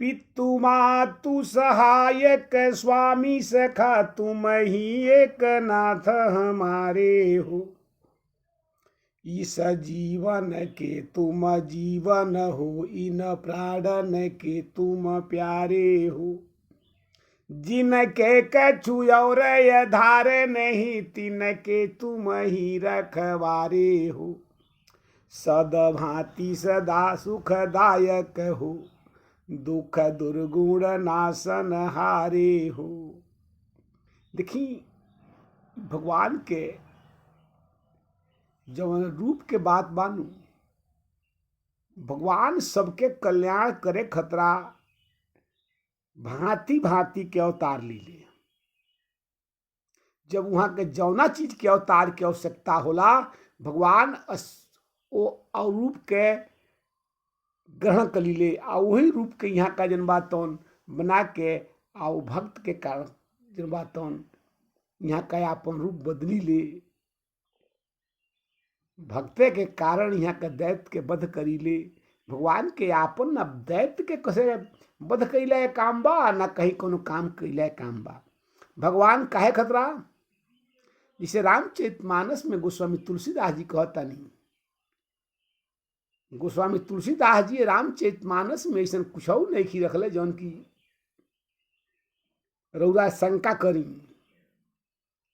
पितु मातु सहायक स्वामी सखा तुम ही एक नाथ हमारे हो। इस जीवन के तुम जीवन हो, इन प्राणन के तुम प्यारे हो। जिनके कछु और धार नहीं, तिनके तुम ही रखवारे हो। सदभांति सदा सुखदायक हो, दुख दुर्गुण नाशन हारे हो। देखी भगवान के जब रूप के बात बानू, भगवान सबके कल्याण करे खतरा भांति भांति के अवतार लीले। जब वहां के जौना चीज के अवतार की आवश्यकता होला, भगवान वो रूप के ग्रहण कर लीले आ वही रूप के यहाँ का जनबा तौन बना के आ भक्त के कारण जनबा तौन यहाँ का अपन रूप बदली ले। भक्ते के कारण यहाँ के दैत्य के वध करी ले। भगवान के आपन न दैत्य के कसे वध कैला काम बा, न कहीं कोनो काम कैला काम बा। भगवान काहे खतरा, जिसे रामचरितमानस में गोस्वामी तुलसीदास जी कहता नहीं। गोस्वामी तुलसीदास जी रामचरितमानस में ऐसा कुछ नहीं रखले जौन की रउरा शंका करी।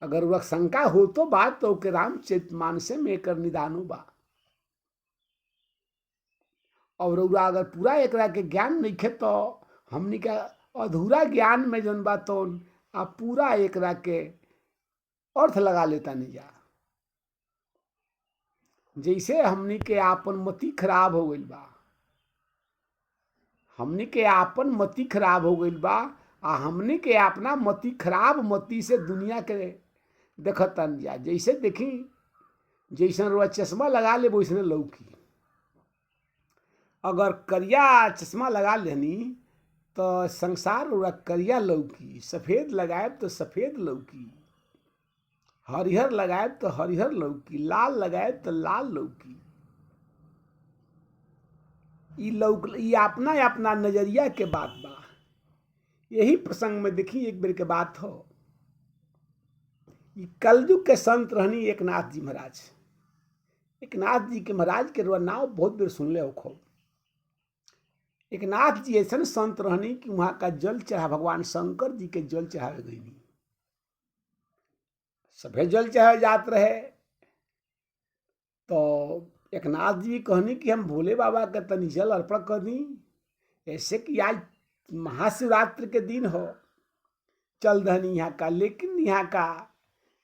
अगर वह शंका हो तो बात तो के रामचरितमानस में एकर निदानो बा। और रउरा अगर पूरा एकरा के ज्ञान नहीं खे तो हमनी का अधूरा ज्ञान में जौन बा तो आप पूरा एकरा के अर्थ लगा लेता नहीं जा। जैसे हमनी के आपन मति खराब हो गई बा, हमनी के आपन मति खराब हो गई बा आ हमनी के अपना मति खराब मति से दुनिया के देखता नहीं जा। जैसे देखी जैसे रुआ चश्मा लगा ले वैसने लौकी। अगर करिया चश्मा लगा लेनी तो संसार रुआ करिया लौकी, सफेद लगाए तो सफेद लौकी, हरिहर लगाए तो हरिहर लौकी, लाल लगाए तो लाल लौकी। ये अपना अपना नजरिया के बात बा। यही प्रसंग में देखी एक बेर के बात हो, कलयुग के संत रहनी एकनाथ जी महाराज। एकनाथ जी के महाराज के नाम बहुत बेर सुनले हो खूब। एकनाथ जी ऐसा संत रहनी कि वहां का जल चढ़ा भगवान शंकर जी के जल चढ़ावे गई। सभे जल चढ़ावे जात रहे तो एकनाथ जी कहनी कि हम भोले बाबा के तनी जल अर्पण कर दी। ऐसे कि आज महाशिवरात्रि के दिन हो, चल दहनी यहाँ का। लेकिन यहाँ का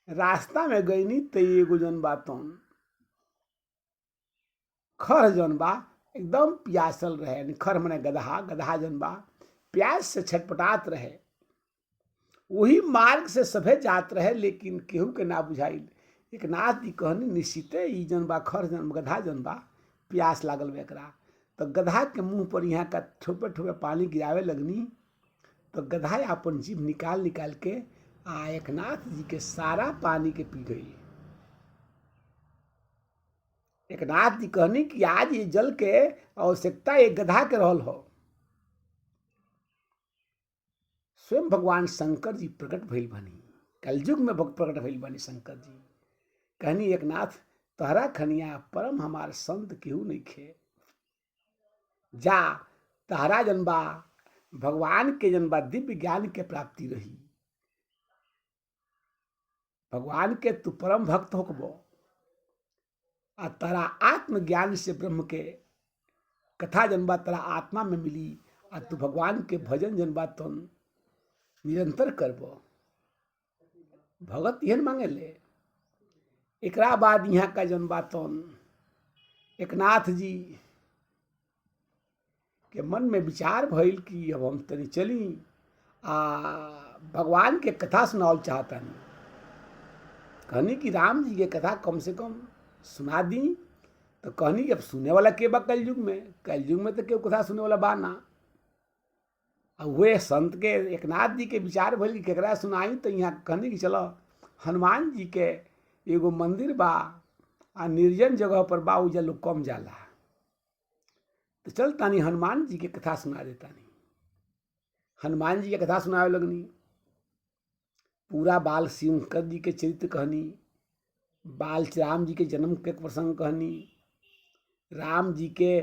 रास्ता में गईनी तो एगो जन बा तौन खर जन बा एकदम प्यासल रहे। खर मने गदहा, गदहा जन बा प्यास से छटपटात रहे। वही मार्ग से सभे जात रहे लेकिन केहू के ना बुझाइल। एकनाथ जी कहनी निश्चित ई जन बा खर जन गधा जन बा प्यास लागल बा एकरा। तो गधा के मुंह पर यहाँ का ठोपे ठोपे पानी गिरावे लगनी तो गधा अपन जीभ निकाल निकाल के आ एकनाथ जी के सारा पानी के पी गई। एकनाथ जी कहनी कि आज ये जल के आवश्यकता एक गधा के रहल हो। स्वयं भगवान शंकर जी प्रकट भइल बनी, कलयुग में प्रकट भइल बनी शंकर जी। कहनी एकनाथ तहरा खनिया परम हमार संत केहू नहीं खे। जा तहरा जनबा भगवान के जनबा दिव्य ज्ञान के प्राप्ति रही। भगवान के तू परम भक्त होकबो आ तारा आत्मज्ञान से ब्रह्म के कथा जनबा तारा आत्मा में मिली आ तू भगवान के भजन जनबा तो निरंतर करबो। भगत यहन मांगे ले। एकरा बाद यहाँ का जनबा तो एकनाथ जी के मन में विचार भइल कि अब हम तनी चली आ भगवान के कथा सुनावल चाहता नहीं। कहनी कि राम जी के कथा कम से कम सुना दी। तो कहनी कि अब सुने वाला के बा कलयुग में, कलयुग में तो केहू कथा सुने वाला बा ना। अब वे संत के एकनाथ जी के विचार भइल कि केकरा सुनाई। तो यहाँ कहनी कि चलो हनुमान जी के एगो मंदिर बा आ निर्जन जगह पर बा, उजा लोग कम जाला। तो चल तानी हनुमान जी के कथा सुना देता नहीं। हनुमान जी की कथा सुनावे लगनी। पूरा बाल शंकर जी के चरित्र कहनी, बाल राम जी के जन्म के प्रसंग कहनी, राम जी के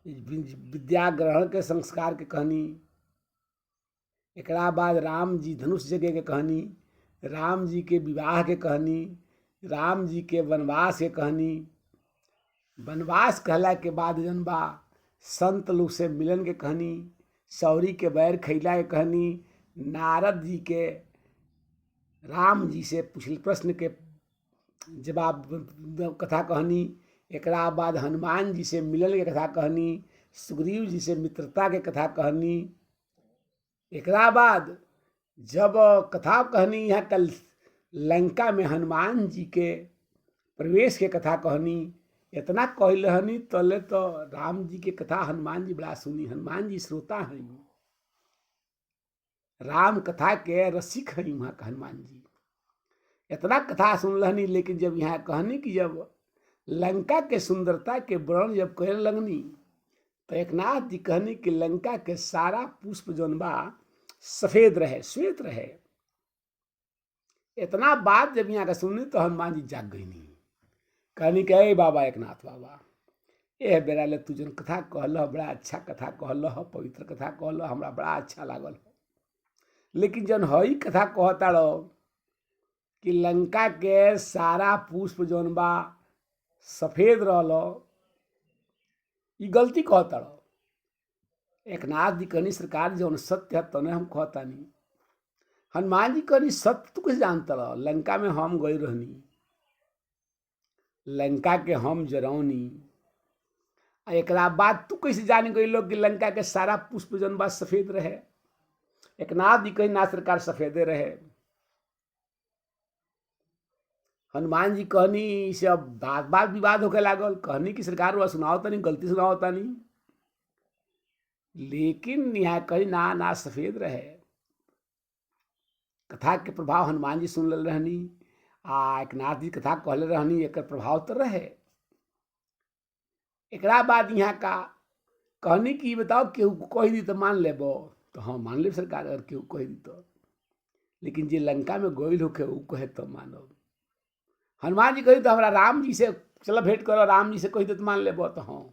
विद्या ग्रहण के संस्कार के कहनी, एकरा बाद राम जी धनुष जगे के कहनी, राम जी के विवाह के कहनी, राम जी के वनवास के कहनी, वनवास कहला के बाद जन बा संत लोग से मिलन के कहनी, सौरी के बैर खैला के कहनी, नारद जी के राम जी से पूछल प्रश्न के जवाब कथा कहनी, एकरा बाद हनुमान जी से मिलन के कथा कहनी, सुग्रीव जी से मित्रता के कथा कहनी, एकरा बाद जब कथा कहनी यहाँ कल लंका में हनुमान जी के प्रवेश के कथा कहनी, इतना कहल हनी तले तो राम जी के कथा हनुमान जी बड़ा सुनी। हनुमान जी श्रोता हैं, राम कथा के रसिक हैं वहाँ का हनुमान जी, इतना कथा सुन लहनी। लेकिन जब यहाँ कहनी कि जब लंका के सुंदरता के वर्णन जब कहने लगनी तो एकनाथ जी कहनी कि लंका के सारा पुष्प जौन बा सफेद रहे, श्वेत रहे। इतना बात जब यहाँ का सुननी तो हनुमान जी जाग गई नहीं, कहनी कि बाबा एकनाथ बाबा, एह बेरा ले तू जन कथा कहल बड़ा अच्छा कथा कहल, पवित्र कथा कहल, हमरा बड़ा अच्छा लागल। लेकिन जन हई कथा कहता रहो कि लंका के सारा पुष्प जौन बा सफेद रहलो, ई गलती कहता रहो। एकनाथ जी कहनी सरकार जौन सत्य है तने हम कहतानी। हनुमान जी कहनी सत्य तू कैसे जानता रहो? लंका में हम गई रहनी, लंका के हम जरौनी, एकरा बाद तू कैसे जान गई लोग कि लंका के सारा पुष्प जौन बा सफेद रहे? एकनाथ जी कही ना सरकार सफेदे रहे। हनुमान जी कहनी से अब बात बात विवाद होके लागल, कहनी कि सरकार वह सुनाओ तनी, गलती सुनाओ तनी। लेकिन यहाँ कही ना ना सफेद रहे। कथा के प्रभाव हनुमान जी सुन ले रहनी, एकनाथ जी कथा कहले रहनी, एक प्रभाव तो रहे। एकरा बाद यहाँ का कहनी कि बताओ केहू कह दी तो मान लेबो? तो हाँ मान ले सरकार, अगर केहू कह दी तो। लेकिन जे लंका में गोइल होके ऊ कहे तो मानो। हनुमान जी कही तो हमारा राम जी से चलो भेंट करो, राम जी से कही दे तो मान लेबो? तो हाँ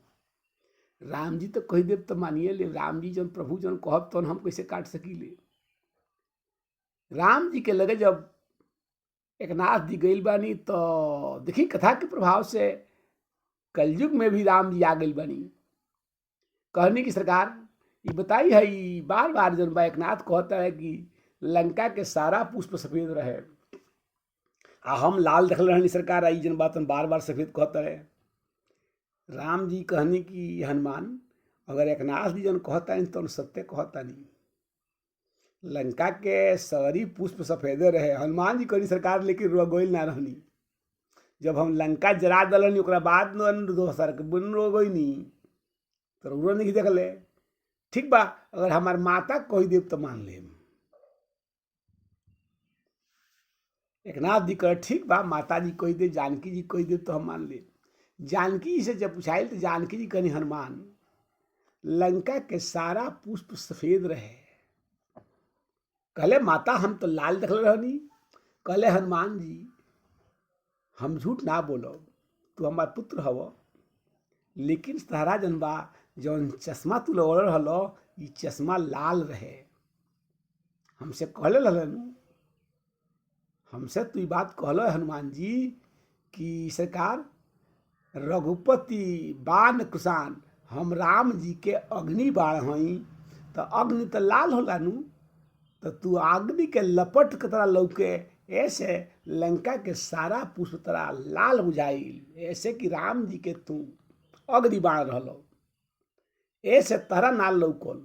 राम जी तो कही देव तो मानिए ले। राम जी जन प्रभु जन कहब तो हम कैसे काट सकीले? राम जी के लगे जब एकनाथ जी गई बानी तो देखी कथा के प्रभाव से कलयुग में भी राम जी आ गई बानी। कहनी की सरकार ये बताई है, बार बार जन बा एकनाथ कहता है कि लंका के सारा पुष्प सफेद रहे, आ हम लाल देखल रहनी सरकार, आई जन बात हम बार बार सफेद कहता रहे। राम जी कहनी कि हनुमान अगर एकनाथ जी जन कहता नहीं तो सत्य कहता नहीं, लंका के सारी पुष्प सफेदे रहे। हनुमान जी कहनी सरकार लेकिन रो गोइल ना रहनी, जब हम लंका जरा दलनी ओकरा बाद दोसर के बन रो गई नहीं तो रो नहीं देख ले। ठीक बा, अगर हमार माता कही देव तो मान ले। एकनाथ जी कहे ठीक बा, माता जी कही दे, जानकी जी कही दे तो हम मान ले। जानकी जी से जब पूछाइल तो जानकी जी कहनी हनुमान लंका के सारा पुष्प सफेद रहे। कहले माता हम तो लाल देखल रहनी। कहले हनुमान जी हम झूठ ना बोलो, तू हमार पुत्र हव, लेकिन तारा जनबा जौन चश्मा तू लगल हलो ये चश्मा लाल रहे। हमसे कहले रहलन, हमसे तू ये बात कहलो हनुमान जी कि सरकार रघुपति बाण कुशान, हम राम जी के अग्नि बाण हई, तो अग्नि तो लाल होला नु, तो तू अग्नि के लपट के तरह लौके, ऐसे लंका के सारा पुष्प तरह लाल बुझाइल, ऐसे कि राम जी के तू अग्नि बाण रहलो, ऐसे तरह ना लौकल।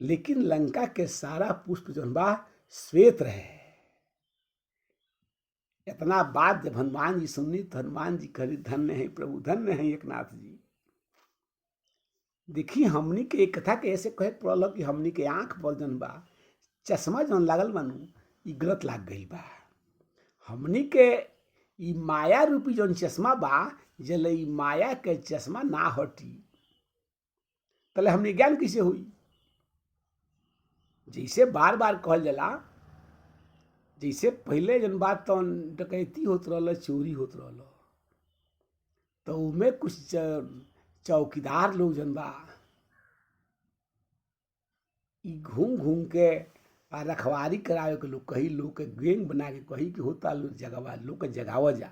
लेकिन लंका के सारा पुष्प जौन बा श्वेत रहे। इतना बात जब हनुमान जी सुननी तो हनुमान जी कही धन्य है प्रभु, धन्य है एकनाथ जी। देखी हमनी के एक कथा के ऐसे कहे पड़ल कि हमनी के आंख पर जौन बा चश्मा जौन लागल बानू ई गलत लाग गई बा। हमनी के ई माया रूपी जौन चश्मा बा, जले ई माया के चश्मा ना हटी तले हमनी ज्ञान कैसे हुई? जैसे बार बार कहल जाला, जैसे पहले जन बात तो डकैती होत रहल, चोरी होत रहल, तो उमे कुछ चौकीदार लोग जन बा ई घूम घूम के रखवारी करावे के लोग कही, लोग के गैंग बना के कही कि होता लोग जगवा, लोग के जगावा जा।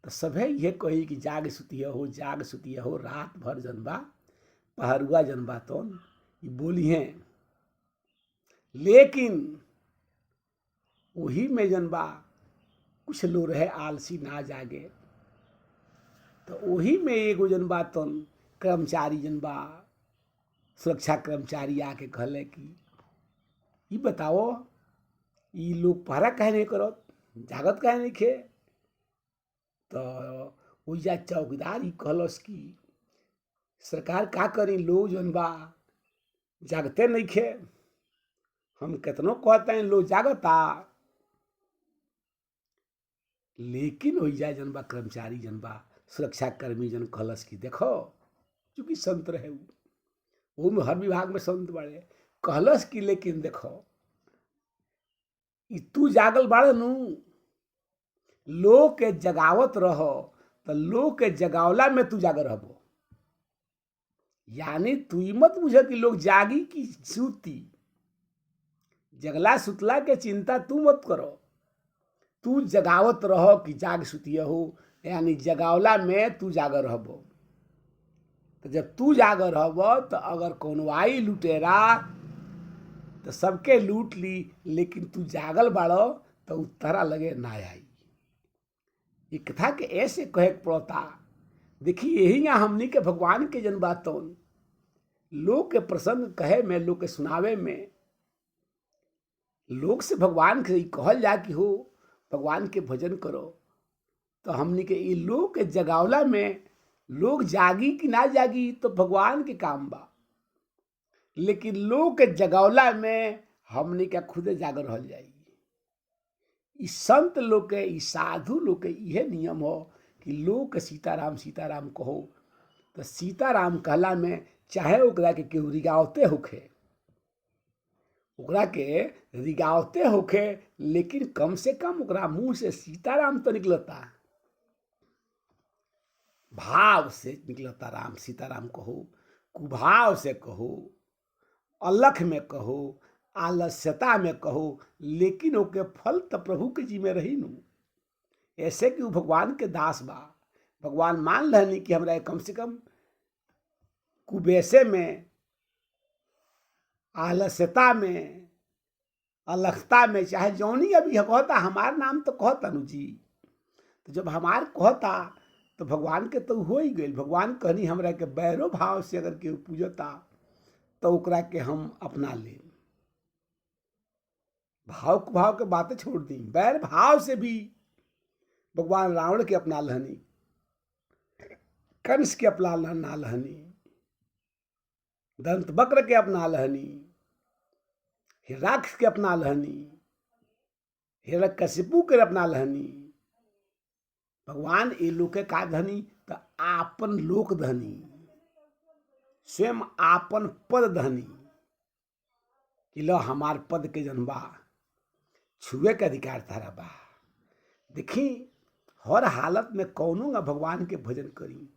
तो सभे ये कही कि जाग सुतिया हो, जाग सुतिया हो, रात भर जन बा पहरुआ जन बा तो ये बोली हैं। लेकिन वही में जन बा कुछ लोग रहे आलसी ना जागे, तो वही में एगो जन बा तो कर्मचारी जन बा सुरक्षा कर्मचारी आके कहले कि ये बताओ ये लोग पहरा कहे नहीं करत, जागत कहे नहीं खे। तो ओइजा चौकीदार ही कहलस कि सरकार का करी, लोग जन बा जागते नहीं खे, हम कितनों कहते हैं लोग जागता। लेकिन ओइजा जन बा कर्मचारी जन बा सुरक्षा कर्मी जन कहलस कि देखो, चूंकि संत रहे वो में हर विभाग में संत बड़े, कहलस कि लेकिन देखो ई तू जागल बाड़े नु, लोग के जगावत रहो तो लोग के जगावला में तू जागर रहबो। यानी तू ई मत बुझे कि लोग जागी कि सूती, जगला सुतला के चिंता तू मत करो, तू जगावत रहो कि जाग सुतिया हो, यानी जगावला में तू जागर रहबो। तो जब तू जागर रहबो तो अगर कोनो आई लुटेरा तो सबके लूट ली, लेकिन तू जागल बाड़ो तो उतरा लगे ना आई। ये कथा के ऐसे कहे पड़ता। देखिए यही यहाँ हमनी के भगवान के जन बातों लोग के प्रसंग कहे में, लोग के सुनावे में, लोग से भगवान के कहल जा कि हो भगवान के भजन करो, तो हमनी के ये लोग के जगावला में लोग जागी कि ना जागी तो भगवान के काम बा, लेकिन लोग के जगावला में हमनी के खुदे जागर रह जाई। ई संत लोग के, ई साधु लोग के यह नियम हो कि लोग के सीताराम सीताराम कहो, तो सीताराम कहला में चाहे ओकरा के केहू रिगावते होखे, ओकरा के रिगावते होखे, लेकिन कम से कम ओकरा मुंह से सीताराम तो निकलता, भाव से निकलता राम सीताराम कहो, कुभाव से कहो, अलख में कहो, आलस्यता में कहो, लेकिन ओके फल तो प्रभु के जी में रही नु। ऐसे कि वो भगवान के दास बा, भगवान मान लेनी कि हमरा कम से कम कुबेसे में, आलस्यता में, अलखता में, चाहे जौनी अभी कहता हमार नाम तो कहता नु जी, तो जब हमार कहता तो भगवान के तो हो ही गई। भगवान कहनी हमरा के बैरो भाव से अगर केहू पूजता तो ओकरा के हम अपना ले। भाव भाव के बातें छोड़ दी, बैर भाव से भी भगवान रावण के अपना लहनी, कंस के अपना ना लहनी, दंत बक्र के अपना लहनी, हिरण्यकश्यप के अपना लहनी, हिरण्यकशिपु के अपना लहनी। भगवान ये लोग के का धनी तो आपन लोक धनी, स्वयं आपन पद धनी, कि लो हमार पद के जनबा छुए के अधिकार तारा बा। देखी हर हालत में कौनो ना भगवान के भजन करी।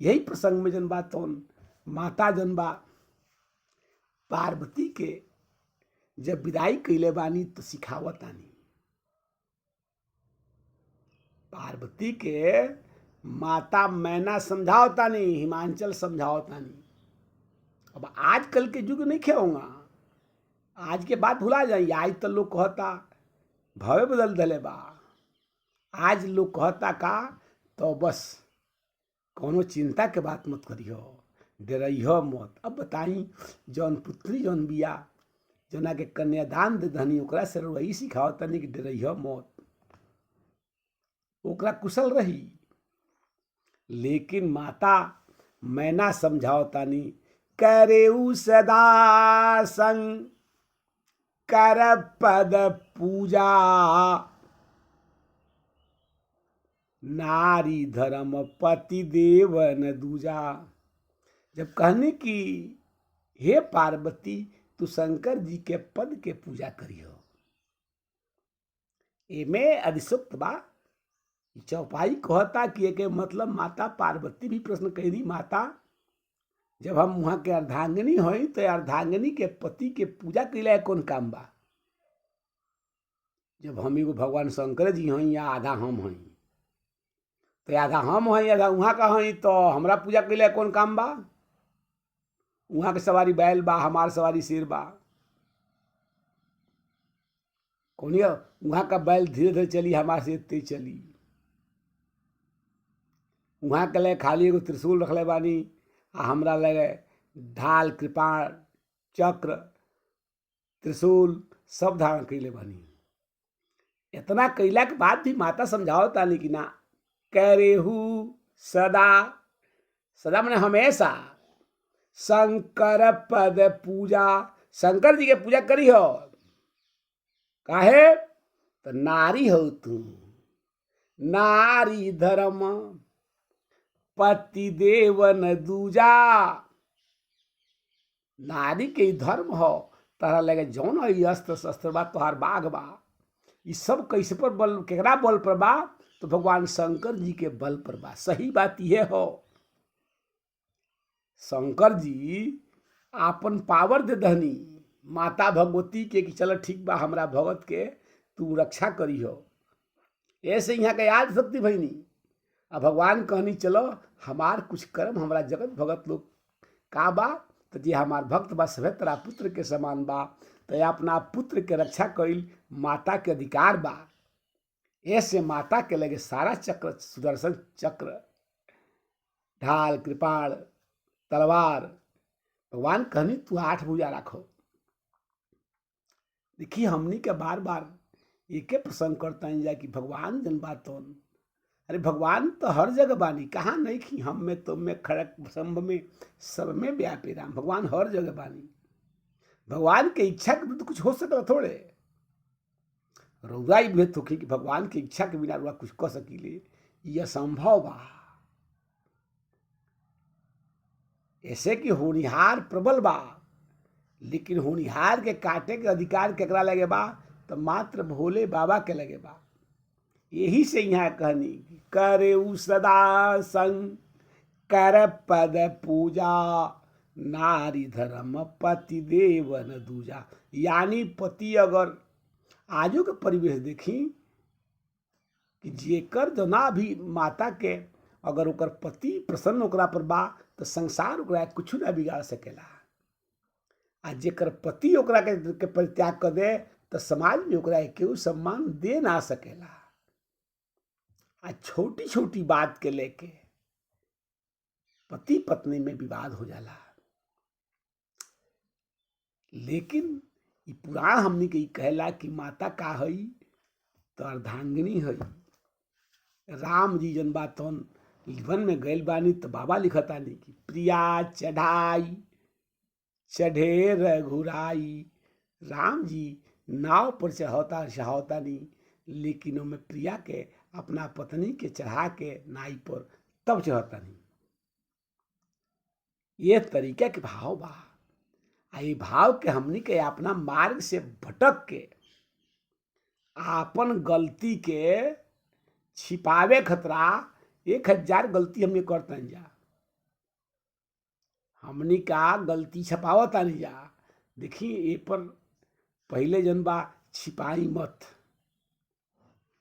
यही प्रसंग में जनबा तो माता जनबा पार्वती के जब विदाई कैले बानी तो सिखावतानी, पार्वती के माता मैना समझावतानी, हिमांचल समझावतानी। अब आजकल के युग नहीं खेऊंगा, आज के बात भुला जाइए। आज तो लोग कहता भवे बदल दले बा, आज लोग कहता का तो बस कोनो चिंता के बात मत करियो, डरइहो मत। अब बताई जौन पुत्री जौन बिया जना के कन्यादान दे धनी, ओकरा से वही सिखावतानी कि डरइहो मत, ओकरा कुशल रही। लेकिन माता मैना समझावतानी, करेऊ सदा संग कर पद पूजा, नारी धर्म पति देव न दूजा। जब कहने की हे पार्वती तू शंकर जी के पद के पूजा करियो। एमे अधिसूक्त बा चौपाई कहता कि एक मतलब माता पार्वती भी प्रश्न कही, माता जब हम वहां के अर्धांगिनी हई तो अर्धांगिनी के पति के पूजा कैला कौन काम बा? जब हम एगो भगवान शंकर जी हई या आधा हम हई, तो आधा हम हई आधा वहाँ का हई, तो हमरा पूजा कैला कौन काम बा? वहाँ के सवारी बैल बा, हमार सवारी शेर बा। कौनिया वहाँ का बैल धीरे धीरे चली, हमार से तेज चली। वहाँ के लिए खाली एगो त्रिशूल रखले बानी, आ हमरा लगे ढाल, कृपाण, चक्र, त्रिशूल सब धारण कैले बानी। इतना कैला के बाद भी माता समझाओ तानी कि ना, करेहू सदा, सदा मैंने हमेशा शंकर पद पूजा, शंकर जी के पूजा करी हो। काहे? तो नारी हो तू, नारी धर्म पति देवन दूजा। नारी के धर्म हो, तारा लगे जौन है अस्त्र शस्त्र बा, तोहार बाघ बा, ये सब कैसे पर बल, केकरा बल पर बा? तो भगवान शंकर जी के बल पर बा। सही बात यह हो, शंकर जी आपन पावर दे दहनी माता भगवती के कि चलो ठीक बा, हमरा भगत के तू रक्षा करी हो। ऐसे यहाँ के याद शक्ति भईनी। अब भगवान कहनी चलो हमार कुछ कर्म, हमारा जगत भगत लोग का बा, तो जी हमार भक्त बा सभे तेरा पुत्र के समान बा, तो अपना पुत्र के रक्षा कईल माता के अधिकार बा। ऐसे माता के लगे सारा चक्र, सुदर्शन चक्र, ढाल, कृपाण, तलवार, भगवान कहनी तू 8 भुजा रखो। देखिए हमनी के बार बार एके प्रसंग करता है जा कि भगवान जन बातों, अरे भगवान तो हर जगह बानी, कहाँ नहीं कि हम में, तुम में, खड़क संभ में, सब में व्यापी राम। भगवान हर जगह बानी। भगवान के इच्छा के तो कुछ हो सकता थोड़े। रउरा ही भेद होखी कि भगवान के इच्छा के बिना रुआ कुछ कर सकीले, यह असंभव बा। ऐसे कि होनिहार प्रबल बा, लेकिन होनिहार के काटे के अधिकार केकरा लगे बा? तो मात्र भोले बाबा के लगे बा। यही से यहाँ कहनी करे सदा शंकर पद पूजा, नारी धर्म पति देवन दूजा। यानी पति अगर आजू के परिवेश देखी कि जेकर जना भी माता के अगर ओकर पति प्रसन्न ओकरा पर बा, तो संसार ओकरा कुछ ना बिगाड़ सकेला। आ जेकर पति ओकरा के परित्याग कर दे, तो समाज में ओकरा केहू सम्मान दे ना सकेला। आ छोटी छोटी बात के लेके पति पत्नी में विवाद हो जाला। लेकिन ये पुराण हमनी के कहला कि माता का हई? तो अर्धांगिनी हई। राम जी जन बातन वन में गैल बानी, तो बाबा लिखतानी कि प्रिया चढ़ाई चढ़े रघुराई। राम जी नाव पर चढ़ावता नहीं, लेकिन उनमें प्रिया के अपना पत्नी के चढ़ा के नाई पर तब चढ़ता नहीं। ये तरीका के भाव बा। ये भाव के हमनी के अपना मार्ग से भटक के आपन गलती के छिपावे खतरा 1000 गलती हमने करता नहीं जा। हमनी का गलती छपावता नहीं जा। देखिए ये पर पहले जन बा छिपाई मत,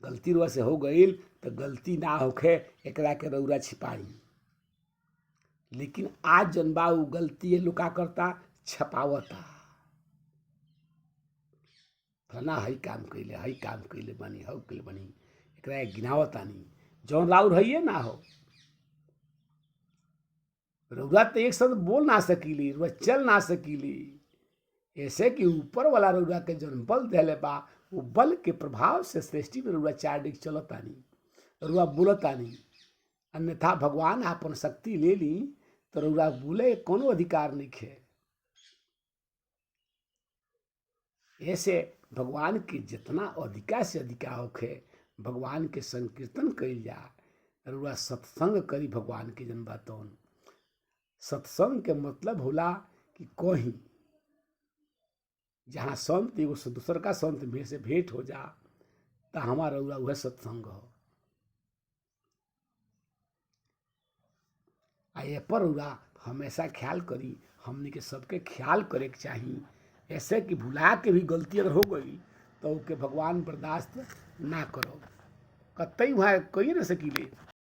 गलती रुआ से हो गई तो गलती ना होखे एकरा के रउरा छिपाई। लेकिन आज जन बा उ गलती ये लुका करता, छपावता, फलाना हई काम कैले, हई काम कैले बनी, हऊ कैले बनी, एकरा गिनावता नहीं। जौन राउर है ना हो, रउरा तो एक शब्द बोल ना सकीली, रुआ चल ना सकीली। ऐसे कि ऊपर वाला रउरा के जौन बल देले बा, वो बल के प्रभाव से सृष्टि में रउरा 4 डिग चलतानी, रउरा बोलतानी। अन्यथा भगवान आपन शक्ति ले ली तो रउरा बोले कोनो अधिकार नहीं खे। ऐसे भगवान के जितना अधिका से अधिका होखे भगवान के संकीर्तन कइल जा, रउरा सत्संग करी भगवान के जन बातन। सत्संग के मतलब होला कि कहीं जहाँ संत एगो से दूसर का संत में से भेंट हो जा तो हमारा वह सत्संग हो। आ ये पर हमेशा ख्याल करी, हमने के सबके ख्याल करे के चाहिए। ऐसे कि भुला के भी गलती अगर हो गई तो ओके भगवान बर्दाश्त ना करो, कतई वहाँ कही न सकीले।